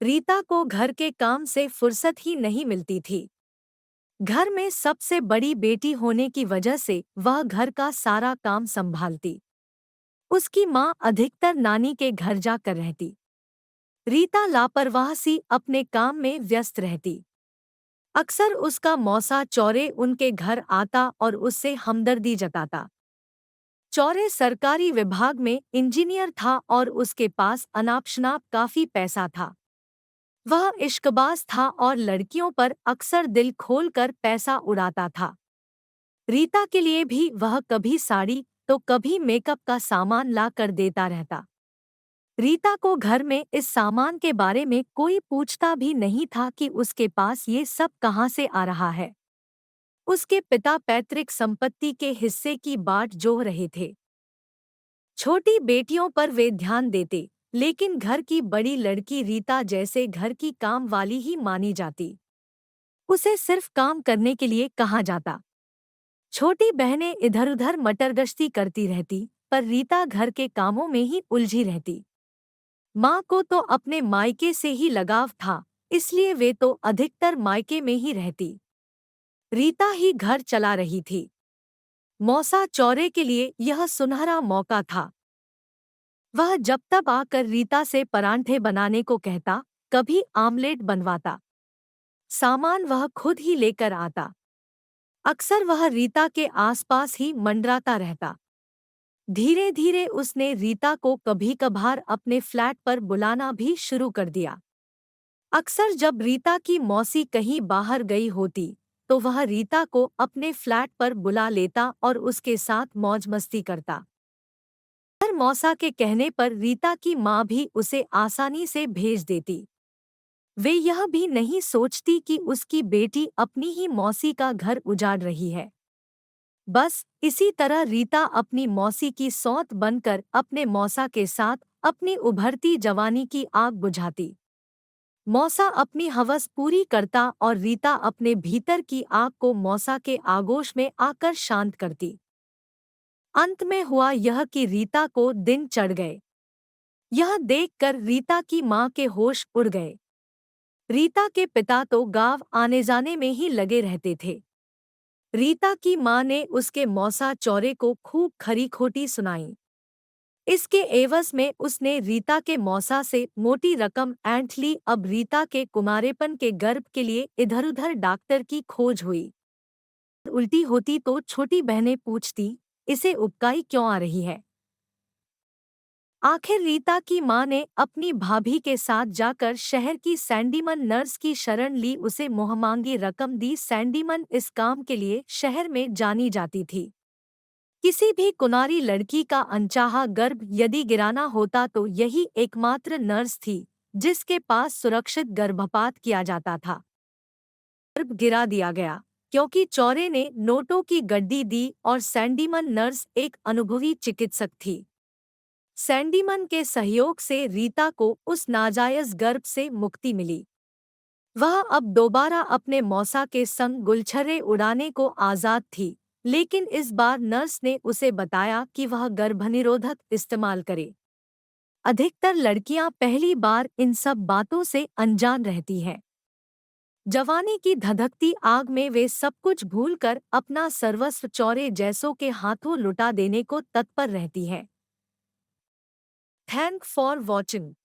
रीता को घर के काम से फुर्सत ही नहीं मिलती थी। घर में सबसे बड़ी बेटी होने की वजह से वह घर का सारा काम संभालती। उसकी माँ अधिकतर नानी के घर जाकर रहती। रीता लापरवाह सी अपने काम में व्यस्त रहती। अक्सर उसका मौसा चौरे उनके घर आता और उससे हमदर्दी जताता। चौरे सरकारी विभाग में इंजीनियर था और उसके पास अनाप-शनाप काफी पैसा था। वह इश्कबाज था और लड़कियों पर अक्सर दिल खोलकर पैसा उड़ाता था। रीता के लिए भी वह कभी साड़ी तो कभी मेकअप का सामान ला कर देता रहता। रीता को घर में इस सामान के बारे में कोई पूछता भी नहीं था कि उसके पास ये सब कहाँ से आ रहा है। उसके पिता पैतृक संपत्ति के हिस्से की बाट जोह रहे थे। छोटी बेटियों पर वे ध्यान देते, लेकिन घर की बड़ी लड़की रीता जैसे घर की काम वाली ही मानी जाती। उसे सिर्फ काम करने के लिए कहा जाता। छोटी बहनें इधर-उधर मटरगश्ती करती रहती, पर रीता घर के कामों में ही उलझी रहती। माँ को तो अपने मायके से ही लगाव था, इसलिए वे तो अधिकतर मायके में ही रहती। रीता ही घर चला रही थी। मौसा चौरे के लिए यह सुनहरा मौका था। वह जब तब आकर रीता से परांठे बनाने को कहता, कभी आमलेट बनवाता। सामान वह खुद ही लेकर आता। अक्सर वह रीता के आसपास ही मंडराता रहता। धीरे धीरे उसने रीता को कभी कभार अपने फ्लैट पर बुलाना भी शुरू कर दिया। अक्सर जब रीता की मौसी कहीं बाहर गई होती, तो वह रीता को अपने फ्लैट पर बुला लेता और उसके साथ मौज मस्ती करता। हर मौसा के कहने पर रीता की माँ भी उसे आसानी से भेज देती। वे यह भी नहीं सोचती कि उसकी बेटी अपनी ही मौसी का घर उजाड़ रही है। बस इसी तरह रीता अपनी मौसी की सौत बनकर अपने मौसा के साथ अपनी उभरती जवानी की आग बुझाती। मौसा अपनी हवस पूरी करता और रीता अपने भीतर की आग को मौसा के आगोश में आकर शांत करती। अंत में हुआ यह कि रीता को दिन चढ़ गए। यह देखकर रीता की माँ के होश उड़ गए। रीता के पिता तो गांव आने जाने में ही लगे रहते थे। रीता की माँ ने उसके मौसा चौरे को खूब खरी खोटी सुनाई। इसके एवज में उसने रीता के मौसा से मोटी रकम ऐंठ ली। अब रीता के कुमारेपन के गर्भ के लिए इधर-उधर डॉक्टर की खोज हुई। उल्टी होती तो छोटी बहनें पूछती, इसे उबकाई क्यों आ रही है। आखिर रीता की माँ ने अपनी भाभी के साथ जाकर शहर की सैंडीमन नर्स की शरण ली। उसे मुहमांगी रकम दी। सैंडीमन इस काम के लिए शहर में जानी जाती थी। किसी भी कुनारी लड़की का अनचाहा गर्भ यदि गिराना होता तो यही एकमात्र नर्स थी, जिसके पास सुरक्षित गर्भपात किया जाता था। गर्भ गिरा दिया गया, क्योंकि चौरे ने नोटों की गड्डी दी और सैंडीमन नर्स एक अनुभवी चिकित्सक थी। सैंडीमन के सहयोग से रीता को उस नाजायज गर्भ से मुक्ति मिली। वह अब दोबारा अपने मौसा के संग गुलछर्रे उड़ाने को आजाद थी, लेकिन इस बार नर्स ने उसे बताया कि वह गर्भनिरोधक इस्तेमाल करे। अधिकतर लड़कियां पहली बार इन सब बातों से अनजान रहती हैं। जवानी की धधकती आग में वे सब कुछ भूलकर अपना सर्वस्व चौरे जैसों के हाथों लुटा देने को तत्पर रहती हैं। Thank for watching.